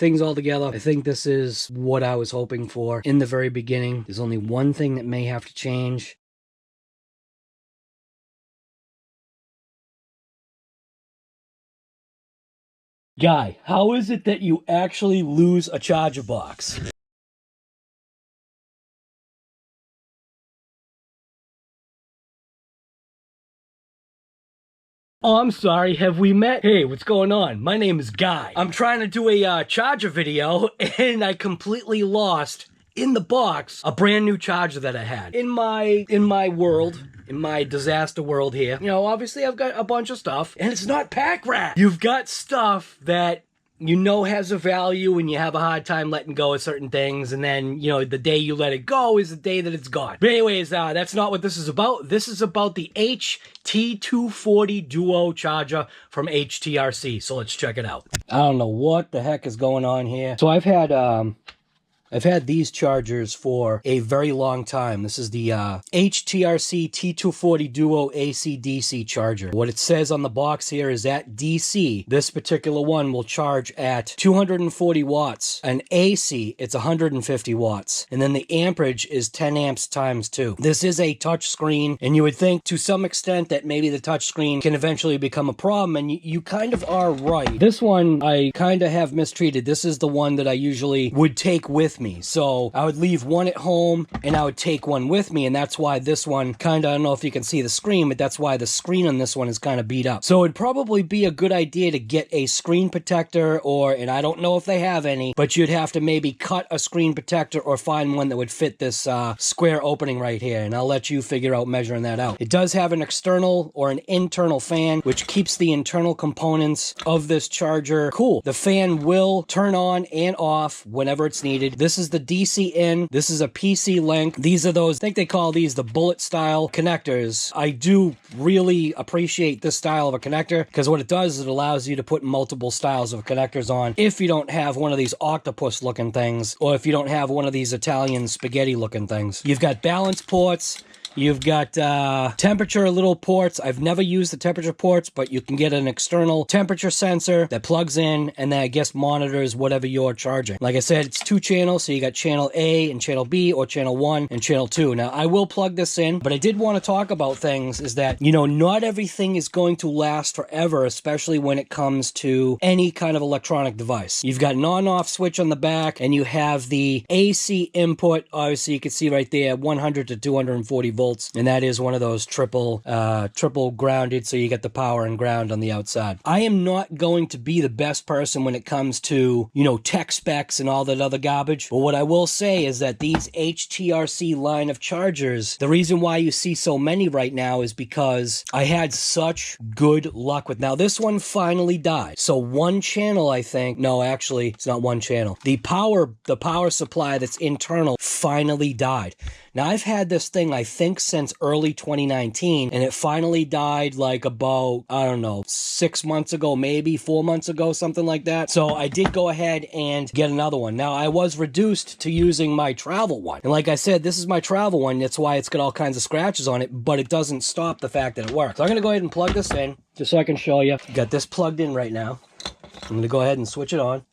things all together, I think this is what I was hoping for in the very beginning. There's only one thing that may have to change. Guy, how is it that you actually lose a charger box? Oh, I'm sorry, have we met? Hey, what's going on? My name is Guy. I'm trying to do a charger video, and I completely lost, in the box, a brand new charger that I had. In my world, in my disaster world here, you know, obviously I've got a bunch of stuff, and it's not pack rat. You've got stuff that you know has a value and you have a hard time letting go of certain things, and then, you know, the day you let it go is the day that it's gone. But anyways, that's not what this is about. This is about the T240 Duo charger from HTRC. So let's check it out. I don't know what the heck is going on here. So I've had these chargers for a very long time. This is the HTRC T240 Duo AC-DC charger. What it says on the box here is at DC, this particular one will charge at 240 watts. An AC, it's 150 watts. And then the amperage is 10 amps times 2. This is a touch screen, and you would think to some extent that maybe the touch screen can eventually become a problem, and you kind of are right. This one I kind of have mistreated. This is the one that I usually would take with me. So I would leave one at home and I would take one with me, and that's why this one kind of, I don't know if you can see the screen, but that's why the screen on this one is kind of beat up. So it'd probably be a good idea to get a screen protector, or, and I don't know if they have any, but you'd have to maybe cut a screen protector or find one that would fit this square opening right here, and I'll let you figure out measuring that out. It does have an external or an internal fan, which keeps the internal components of this charger cool. The fan will turn on and off whenever it's needed. This is the DC in, this is a PC link. These are those, I think they call these the bullet style connectors. I do really appreciate this style of a connector, because what it does is it allows you to put multiple styles of connectors on if you don't have one of these octopus looking things, or if you don't have one of these Italian spaghetti looking things. You've got balance ports. You've got temperature little ports. I've never used the temperature ports, but you can get an external temperature sensor that plugs in and then I guess monitors whatever you're charging. Like I said, it's 2 channels, so you got channel A and channel B, or channel 1 and channel 2. Now, I will plug this in, but I did want to talk about things is that, you know, not everything is going to last forever, especially when it comes to any kind of electronic device. You've got an on-off switch on the back, and you have the AC input. Obviously, you can see right there, 100 to 240 volts, and that is one of those triple grounded, so you get the power and ground on the outside. I am not going to be the best person when it comes to, you know, tech specs and all that other garbage, but what I will say is that these HTRC line of chargers, the reason why you see so many right now is because I had such good luck with. Now, this one finally died, so one channel, I think, no, actually, it's not one channel. The power supply that's internal finally died. Now, I've had this thing, I think, since early 2019, and it finally died like about, I don't know, 6 months ago, maybe 4 months ago, something like that. So I did go ahead and get another one. Now, I was reduced to using my travel one. And like I said, this is my travel one. That's why it's got all kinds of scratches on it, but it doesn't stop the fact that it works. So I'm going to go ahead and plug this in, just so I can show you. Got this plugged in right now. I'm going to go ahead and switch it on.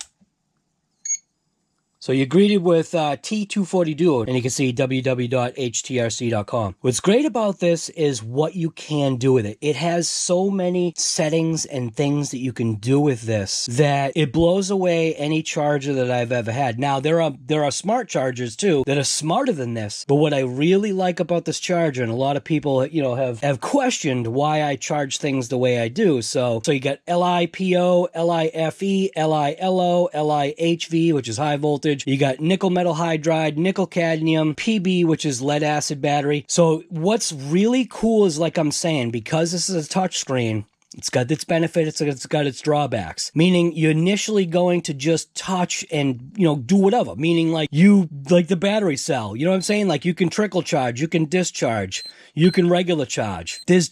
So you're greeted with T240 Duo, and you can see www.htrc.com. What's great about this is what you can do with it. It has so many settings and things that you can do with this that it blows away any charger that I've ever had. Now, there are smart chargers too that are smarter than this, but what I really like about this charger, and a lot of people, you know, have questioned why I charge things the way I do. So you got LiPo, LiFe, LiLo, LiHV, which is high voltage. You got nickel metal hydride, nickel cadmium, PB, which is lead acid battery. So what's really cool is, like I'm saying, because this is a touch screen, it's got its benefits, it's got its drawbacks. Meaning you're initially going to just touch and, you know, do whatever. Meaning like the battery cell, you know what I'm saying? Like you can trickle charge, you can discharge, you can regular charge. There's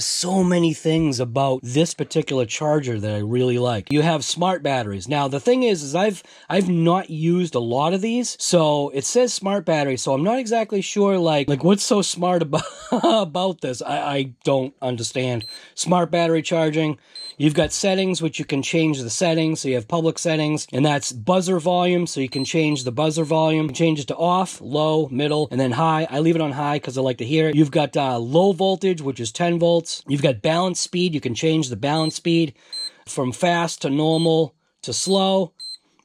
so many things about this particular charger that I really like. You have smart batteries. Now the thing is I've not used a lot of these. So it says smart battery, so I'm not exactly sure like what's so smart about this. I don't understand. Smart battery charging. You've got settings, which you can change the settings. So you have public settings, and that's buzzer volume. So you can change the buzzer volume. You can change it to off, low, middle, and then high. I leave it on high because I like to hear it. You've got low voltage, which is 10 volts. You've got balance speed. You can change the balance speed from fast to normal to slow.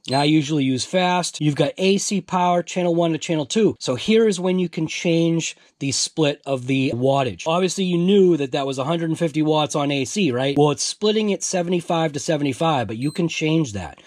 Now, I usually use fast. You've got AC power, channel 1 to channel 2. So here is when you can change the split of the wattage. Obviously, you knew that that was 150 watts on AC, right? Well, it's splitting it 75 to 75, but you can change that.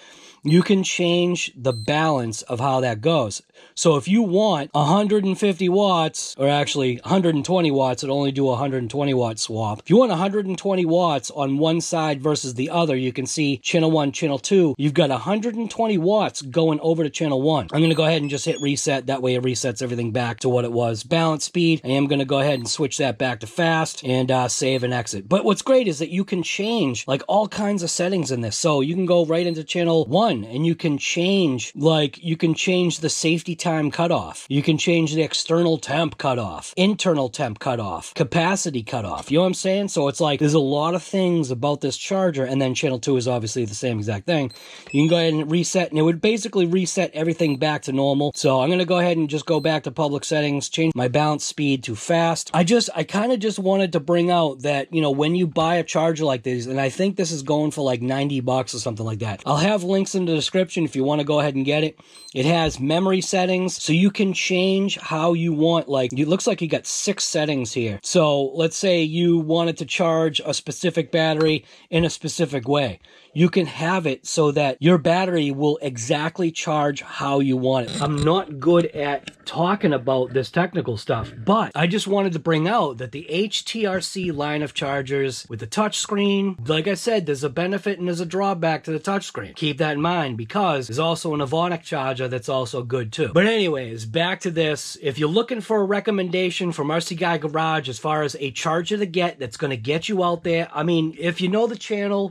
You can change the balance of how that goes. So if you want 150 watts, or actually 120 watts, it'll only do a 120 watt swap. If you want 120 watts on one side versus the other, you can see channel 1, channel 2, you've got 120 watts going over to channel 1. I'm going to go ahead and just hit reset. That way it resets everything back to what it was. Balance speed, I am going to go ahead and switch that back to fast and save and exit. But what's great is that you can change like all kinds of settings in this. So you can go right into channel 1 and you can change, like you can change the safety time cutoff. You can change the external temp cutoff, internal temp cutoff, capacity cutoff. You know what I'm saying? So it's like there's a lot of things about this charger, and then channel 2 is obviously the same exact thing. You can go ahead and reset, and it would basically reset everything back to normal. So I'm going to go ahead and just go back to public settings, change my balance speed to fast. I kind of just wanted to bring out that, you know, when you buy a charger like this, and I think this is going for like 90 bucks or something like that. I'll have links in the description if you want to go ahead and get it. It has memory settings, so you can change how you want. Like, it looks like you got 6 settings here. So let's say you wanted to charge a specific battery in a specific way. You can have it so that your battery will exactly charge how you want it. I'm not good at talking about this technical stuff, but I just wanted to bring out that the HTRC line of chargers with the touchscreen, like I said, there's a benefit and there's a drawback to the touchscreen. Keep that in mind, because there's also an Avonic charger that's also good too. But anyways, back to this. If you're looking for a recommendation from RC Guy Garage as far as a charger to get that's going to get you out there, I mean, if you know the channel,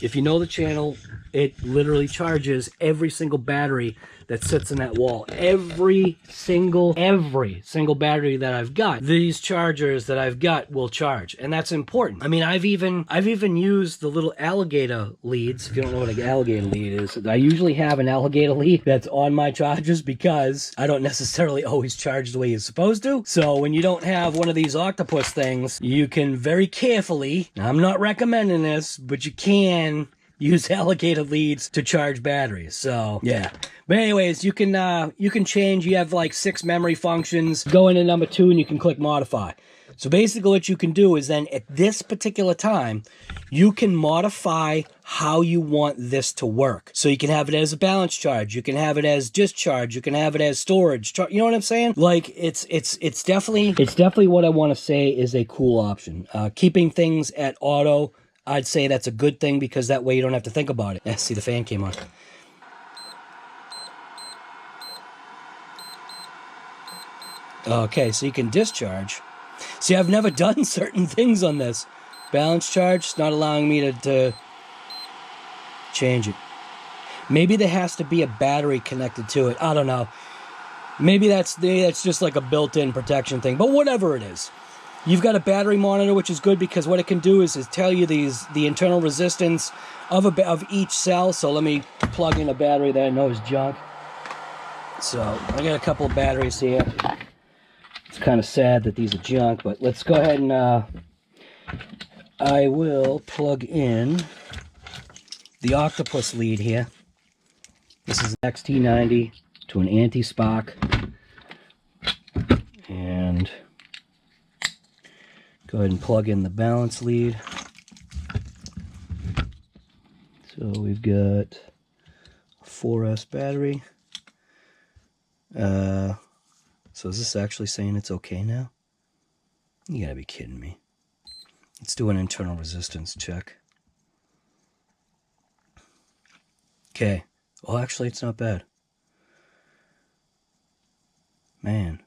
it literally charges every single battery that sits in that wall. Every single battery that I've got, these chargers that I've got will charge, and that's important. I mean, I've even used the little alligator leads. If you don't know what an alligator lead is, I usually have an alligator lead that's on my chargers because I don't necessarily always charge the way you're supposed to. So when you don't have one of these octopus things, you can very carefully, I'm not recommending this, but you can use alligator leads to charge batteries. So yeah. But anyways, you can change. You have like 6 memory functions. Go into number 2 and you can click modify. So basically what you can do is then at this particular time, you can modify how you want this to work. So you can have it as a balance charge. You can have it as discharge. You can have it as storage. You know what I'm saying? Like it's definitely what I want to say is a cool option. Keeping things at auto, I'd say that's a good thing, because that way you don't have to think about it. Yeah, see, the fan came on. Okay, so you can discharge. See, I've never done certain things on this. Balance charge, it's not allowing me to change it. Maybe there has to be a battery connected to it. I don't know. Maybe that's just like a built-in protection thing. But whatever it is. You've got a battery monitor, which is good because what it can do is tell you the internal resistance of each cell. So let me plug in a battery that I know is junk. So I got a couple of batteries here. It's kind of sad that these are junk, but let's go ahead and I will plug in the octopus lead here. This is an XT90 to an anti-spark. And go ahead and plug in the balance lead. So we've got a 4S battery. So is this actually saying it's okay now? You gotta be kidding me. Let's do an internal resistance check. Okay. Well, actually, it's not bad. Man.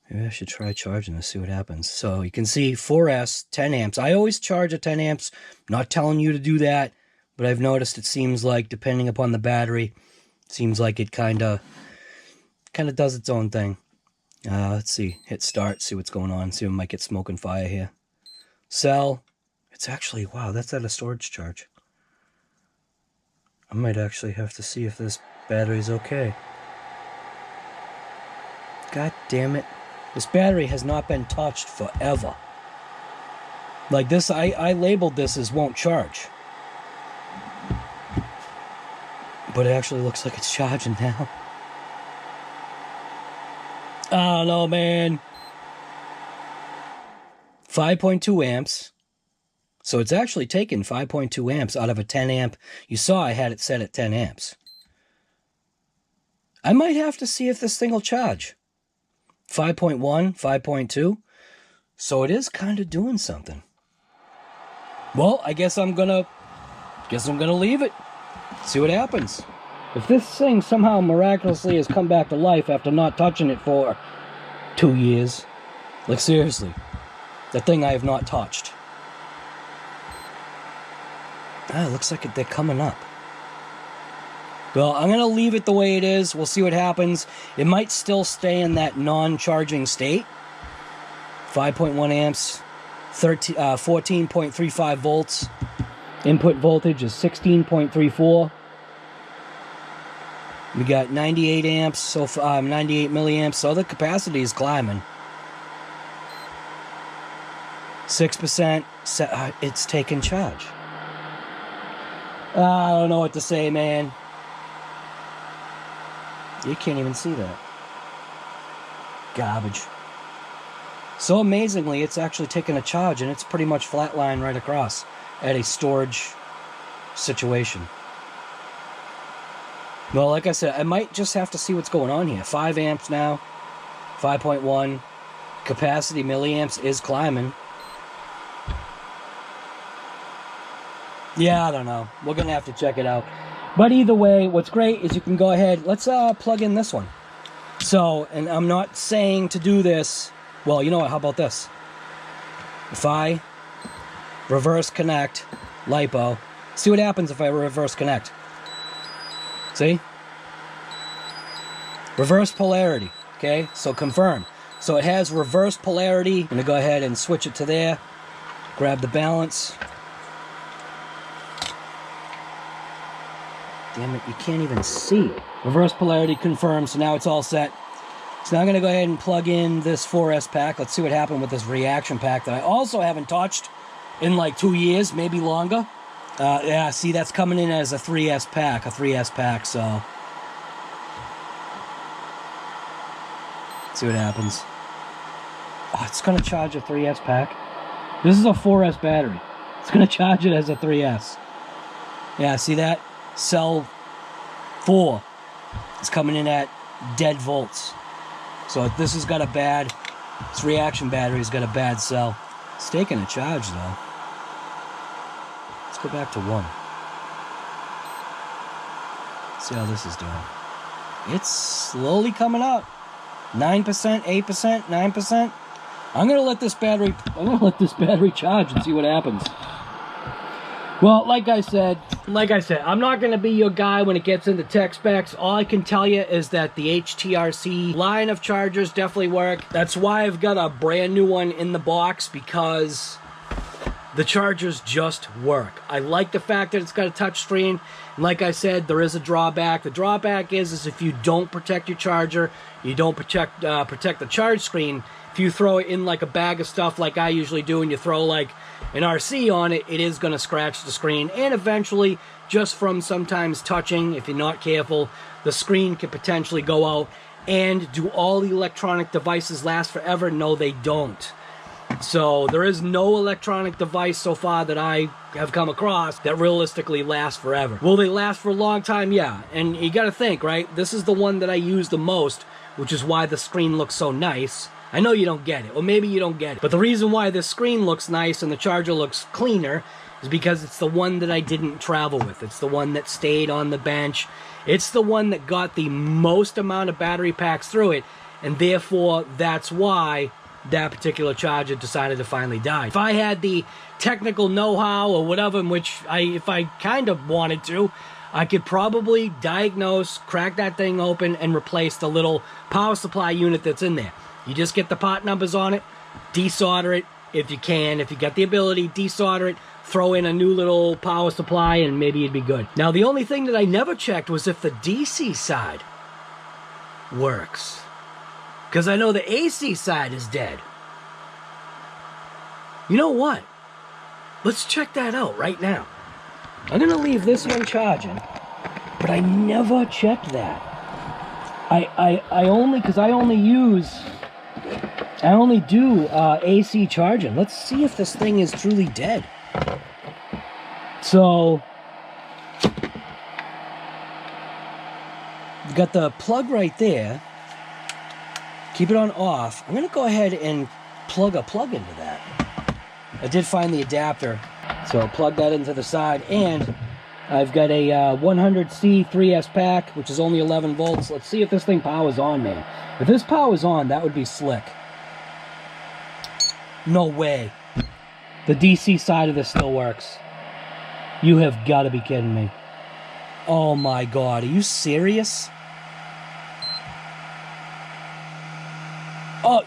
Maybe I should try charging this, see what happens. So you can see 4S, 10 amps. I always charge at 10 amps. I'm not telling you to do that, but I've noticed it seems like, depending upon the battery, it seems like it kind of does its own thing. Let's see. Hit start, see what's going on. See if I might get smoke and fire here. Cell, It's actually, wow, that's at a storage charge. I might actually have to see if this battery's okay. God damn it. This battery has not been touched forever. Like this, I labeled this as won't charge. But it actually looks like it's charging now. I don't know, man. 5.2 amps. So it's actually taken 5.2 amps out of a 10 amp. You saw I had it set at 10 amps. I might have to see if this thing will charge. 5.1, 5.2. So it is kind of doing something. Well, I guess I'm gonna leave it. See what happens. If this thing somehow miraculously has come back to life after not touching it for 2 years, like seriously, the thing I have not touched. Ah, it looks like they're coming up. Well, I'm going to leave it the way it is. We'll see what happens. It might still stay in that non-charging state. 5.1 amps, 14.35 volts. Input voltage is 16.34. We got 98 amps, so 98 milliamps, so the capacity is climbing. 6%, it's taking charge. I don't know what to say, man. You can't even see that. Garbage. So amazingly, it's actually taking a charge, and it's pretty much flatline right across at a storage situation. Well, like I said, I might just have to see what's going on here. 5 amps now, 5.1. Capacity milliamps is climbing. Yeah, I don't know. We're going to have to check it out. But either way, what's great is you can go ahead. Let's plug in this one. So, and I'm not saying to do this. Well, you know what? How about this? If I reverse connect LiPo, see what happens if I reverse connect. See? Reverse polarity. Okay? So confirm. So it has reverse polarity. I'm going to go ahead and switch it to there. Grab the balance. Damn it, you can't even see. Reverse polarity confirmed, so now it's all set. So now I'm going to go ahead and plug in this 4S pack. Let's see what happened with this reaction pack that I also haven't touched in like 2 years, maybe longer. Yeah, see, that's coming in as a 3S pack, so. Let's see what happens. Oh, it's going to charge a 3S pack. This is a 4S battery. It's going to charge it as a 3S. Yeah, see that? Cell 4 is coming in at dead volts. So this has got a bad, this reaction battery's got a bad cell. It's taking a charge though. Let's go back to 1. See how this is doing. It's slowly coming up. 9%, 8%, 9%. I'm gonna let this battery charge and see what happens. Well, like I said, I'm not going to be your guy when it gets into tech specs. All I can tell you is that the HTRC line of chargers definitely work. That's why I've got a brand new one in the box, because the chargers just work. I like the fact that it's got a touch screen. And like I said, there is a drawback. The drawback is if you don't protect your charger, you don't protect the charge screen, if you throw it in like a bag of stuff like I usually do, and you throw like an RC on it, it is going to scratch the screen, and eventually, just from sometimes touching, if you're not careful, the screen could potentially go out. And do all the electronic devices last forever? No, they don't. So there is no electronic device so far that I have come across that realistically lasts forever. Will they last for a long time? Yeah. And you got to think, right? This is the one that I use the most, which is why the screen looks so nice. I know you don't get it, or maybe you don't get it, but the reason why this screen looks nice and the charger looks cleaner is because it's the one that I didn't travel with. It's the one that stayed on the bench. It's the one that got the most amount of battery packs through it, and therefore that's why that particular charger decided to finally die. If I had the technical know-how or whatever, in which if I kind of wanted to, I could probably diagnose, crack that thing open, and replace the little power supply unit that's in there. You just get the part numbers on it, desolder it, if you can, if you got the ability, desolder it, throw in a new little power supply, and maybe it'd be good. Now, the only thing that I never checked was if the DC side works. Because I know the AC side is dead. You know what? Let's check that out right now. I'm going to leave this one charging, but I never checked that. I only do AC charging. Let's see if this thing is truly dead. So, you've got the plug right there. Keep it on off. I'm gonna go ahead and plug a plug into that. I did find the adapter, so I'll plug that into the side, and I've got a 100C 3S pack, which is only 11 volts. Let's see if this thing powers on, man. If this powers on, that would be slick. No way. The DC side of this still works. You have got to be kidding me. Oh my God, are you serious? Oh,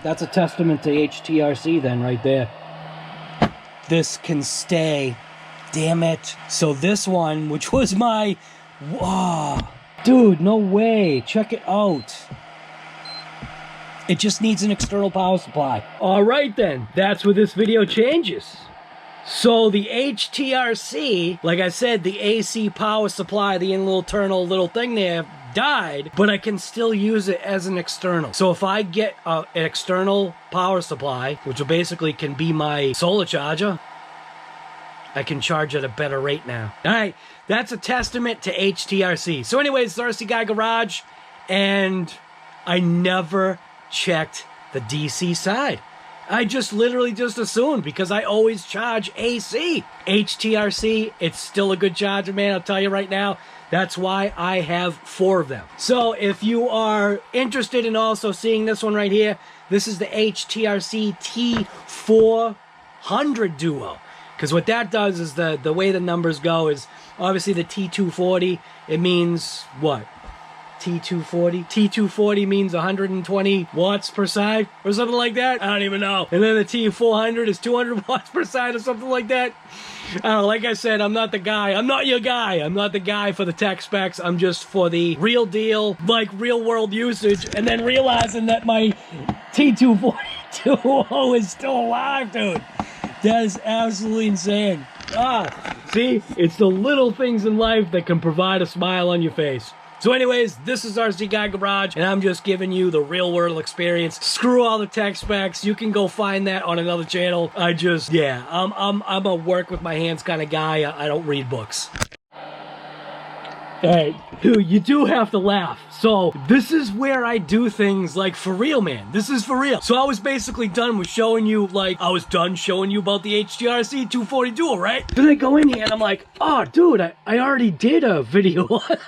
that's a testament to HTRC then right there. This can stay. Damn it. So this one, which was my... Whoa. Dude, no way. Check it out. It just needs an external power supply. All right then, that's where this video changes. So the HTRC, like I said, the AC power supply, the internal little thing there, died, but I can still use it as an external. So if I get an external power supply, which will basically can be my solar charger, I can charge at a better rate now. All right, that's a testament to HTRC. So anyways, it's RC Guy Garage, and I never checked the DC side. I just literally just assumed, because I always charge AC. HTRC, it's still a good charger, man, I'll tell you right now. That's why I have 4 of them. So if you are interested in also seeing this one right here, this is the HTRC T400 Duo. Because what that does is the way the numbers go is obviously the T240, it means what? T240? T240 means 120 watts per side or something like that. I don't even know. And then the T400 is 200 watts per side or something like that. I don't know. Like I said, I'm not the guy. I'm not your guy. I'm not the guy for the tech specs. I'm just for the real deal, like real world usage. And then realizing that my T240 is still alive, dude. That is absolutely insane. See? It's the little things in life that can provide a smile on your face. So anyways, this is RC Guy Garage, and I'm just giving you the real world experience. Screw all the tech specs. You can go find that on another channel. I'm a work with my hands kind of guy. I don't read books. Alright, dude, you do have to laugh. So, this is where I do things like for real, man. This is for real. So I was basically done with showing you, like, I was done showing you about the HTRC 240 Duo, right? Then I go in here and I'm like, oh, dude, I already did a video on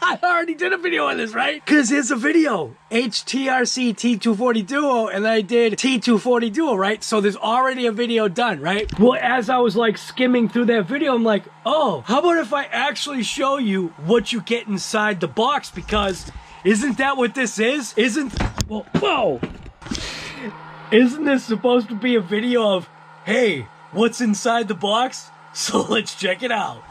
I already did a video on this, right? Because here's a video. HTRC T240 Duo, and I did T240 Duo, right? So there's already a video done, right? Well, as I was like skimming through that video, I'm like, oh, how about if I actually show you what you get inside the box? Because isn't that what this is? Well, whoa! Isn't this supposed to be a video of, hey, what's inside the box? So let's check it out.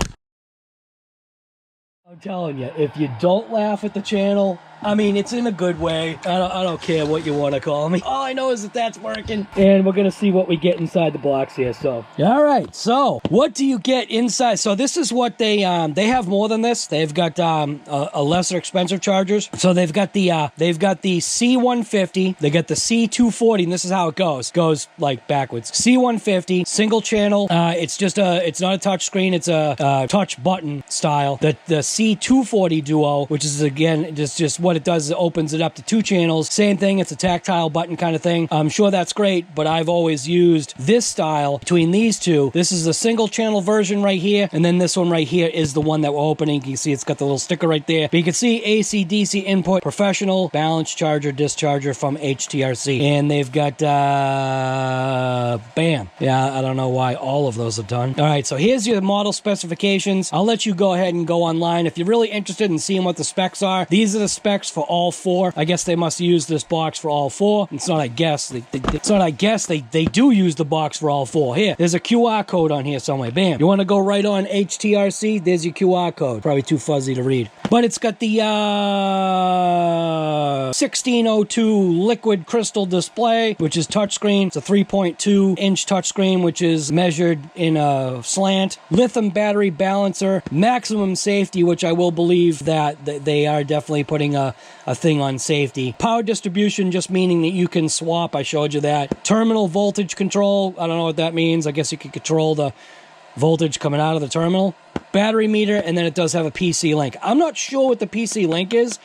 I'm telling you, if you don't laugh at the channel, I mean, it's in a good way. I don't care what you want to call me. All I know is that that's working. And we're going to see what we get inside the box here. So, all right. So, what do you get inside? So, this is what they have more than this. They've got a lesser expensive chargers. So, they've got the C150. They got the C240, and this is how it goes. It goes like backwards. C150, single channel. It's not a touch screen. It's a touch button style. The C240 Duo, which is again just what it does is it opens it up to 2 channels. Same thing, it's a tactile button kind of thing. I'm sure that's great, but I've always used this style between these two. This is a single channel version right here, and then this one right here is the one that we're opening. You can see it's got the little sticker right there. But you can see AC, DC input, professional, balance charger, discharger from HTRC. And they've got, bam. Yeah, I don't know why all of those are done. All right, so here's your model specifications. I'll let you go ahead and go online. If you're really interested in seeing what the specs are, these are the specs Permatex for all 4. I guess they must use this box for all 4. It's not I guess. It's not I guess. They do use the box for all 4. Here, there's a QR code on here somewhere. Bam. You want to go right on HTRC? There's your QR code. Probably too fuzzy to read. But it's got the 1602 liquid crystal display, which is touchscreen. It's a 3.2-inch touchscreen, which is measured in a slant. Lithium battery balancer. Maximum safety, which I will believe that they are definitely putting a thing on safety. Power distribution, just meaning that you can swap. I showed you that. Terminal voltage control. I don't know what that means. I guess you can control the voltage coming out of the terminal. Battery meter, and then it does have a PC link. I'm not sure what the PC link is.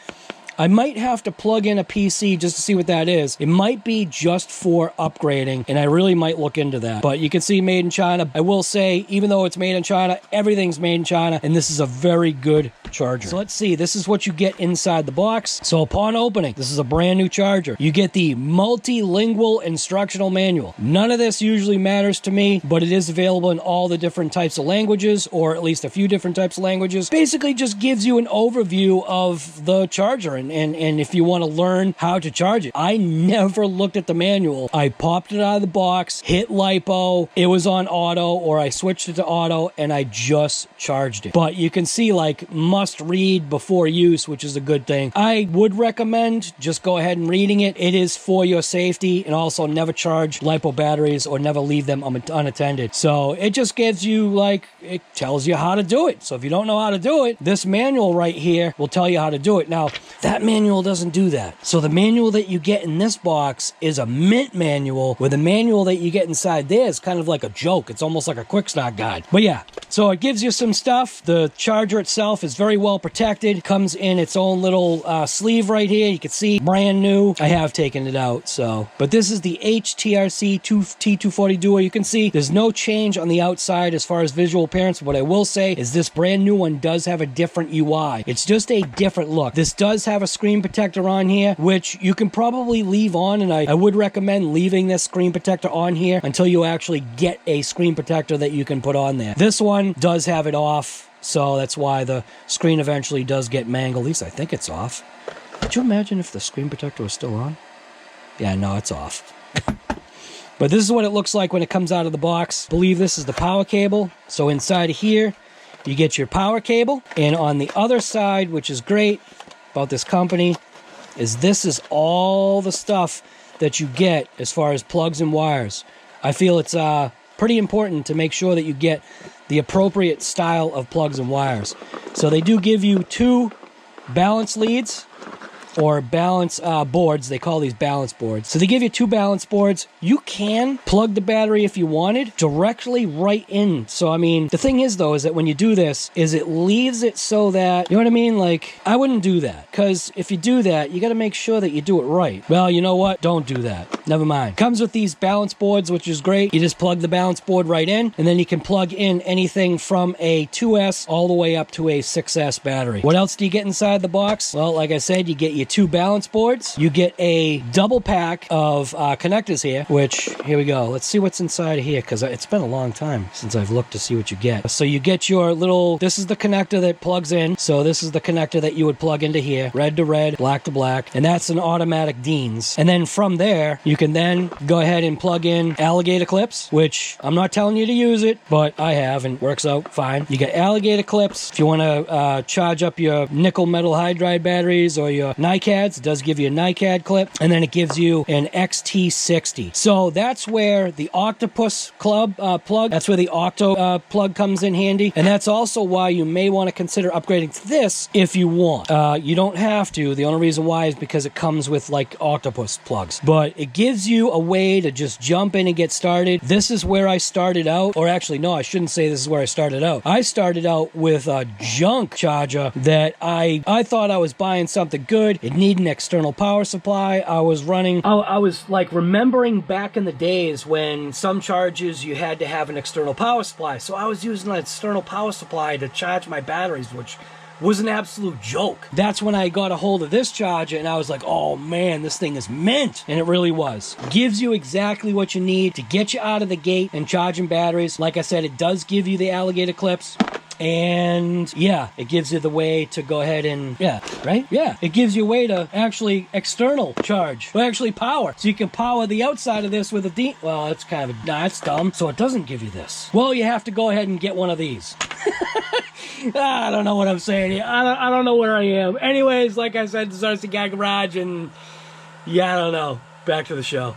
I might have to plug in a PC just to see what that is. It might be just for upgrading, and I really might look into that. But you can see made in China. I will say, even though it's made in China, everything's made in China, and this is a very good charger. So let's see. This is what you get inside the box. So upon opening, this is a brand new charger. You get the multilingual instructional manual. None of this usually matters to me, but it is available in all the different types of languages, or at least a few different types of languages. Basically just gives you an overview of the charger and if you want to learn how to charge it. I never looked at the manual. I popped it out of the box, hit lipo, it was on auto, or I switched it to auto, and I just charged it. But you can see, like, must read before use, which is a good thing. I would recommend just go ahead and reading it. It is for your safety, and also never charge lipo batteries or never leave them unattended. So it just gives you, like, it tells you how to do it. So if you don't know how to do it, this manual right here will tell you how to do it. Now, that manual doesn't do that. So the manual that you get in this box is a mint manual, where the manual that you get inside there is kind of like a joke. It's almost like a quick start guide. But yeah, so it gives you some stuff. The charger itself is very well protected. Comes in its own little sleeve right here. You can see brand new. I have taken it out, so. But this is the HTRC T240 Duo. You can see there's no change on the outside as far as visual appearance. What I will say is this brand new one does have a different UI. It's just a different look. This does have a screen protector on here, which you can probably leave on, and I would recommend leaving this screen protector on here until you actually get a screen protector that you can put on there. This one does have it off, so that's why the screen eventually does get mangled. At least I think it's off. Could you imagine if the screen protector was still on? Yeah, no, it's off. But this is what it looks like when it comes out of the box. I believe this is the power cable. So inside of here, you get your power cable, and on the other side, which is great about this company, is this is all the stuff that you get as far as plugs and wires. I feel it's pretty important to make sure that you get the appropriate style of plugs and wires. So they do give you 2 balance leads, or balance boards. They call these balance boards. So they give you 2 balance boards. You can plug the battery if you wanted directly right in. So I mean, the thing is though, is that when you do this, is it leaves it so that, you know what I mean? Like, I wouldn't do that, because if you do that, you got to make sure that you do it right. Well, you know what? Don't do that. Never mind. Comes with these balance boards, which is great. You just plug the balance board right in, and then you can plug in anything from a 2S all the way up to a 6S battery. What else do you get inside the box? Well, like I said, you get your 2 balance boards. You get a double pack of connectors here, which, here we go. Let's see what's inside of here, because it's been a long time since I've looked to see what you get. So you get your little, this is the connector that plugs in. So this is the connector that you would plug into here. Red to red, black to black. And that's an automatic Deans. And then from there, you can then go ahead and plug in alligator clips, which I'm not telling you to use it, but I have, and works out fine. You get alligator clips. If you want to charge up your nickel metal hydride batteries or your NiCads, it does give you a NiCad clip. And then it gives you an XT60. So that's where the Octopus Club plug, that's where the Octo plug comes in handy. And that's also why you may want to consider upgrading to this if you want. You don't have to. The only reason why is because it comes with like Octopus plugs. But it gives you a way to just jump in and get started. This is where I started out. Or actually, no, I shouldn't say this is where I started out. I started out with a junk charger that I thought I was buying something good. It needed an external power supply. I was running, I was like remembering back in the days when some chargers you had to have an external power supply. So I was using an external power supply to charge my batteries, which was an absolute joke. That's when I got a hold of this charger and I was like, oh man, this thing is mint. And it really was. Gives you exactly what you need to get you out of the gate and charging batteries. Like I said, it does give you the alligator clips. And yeah, it gives you the way to go ahead and, yeah, right? Yeah, it gives you a way to actually external charge, or actually power. So you can power the outside of this with a well, that's kind of, nah, that's dumb. So it doesn't give you this. Well, you have to go ahead and get one of these. I don't know what I'm saying here. I don't know where I am. Anyways, like I said, this is RC Guy Garage, and yeah, I don't know. Back to the show.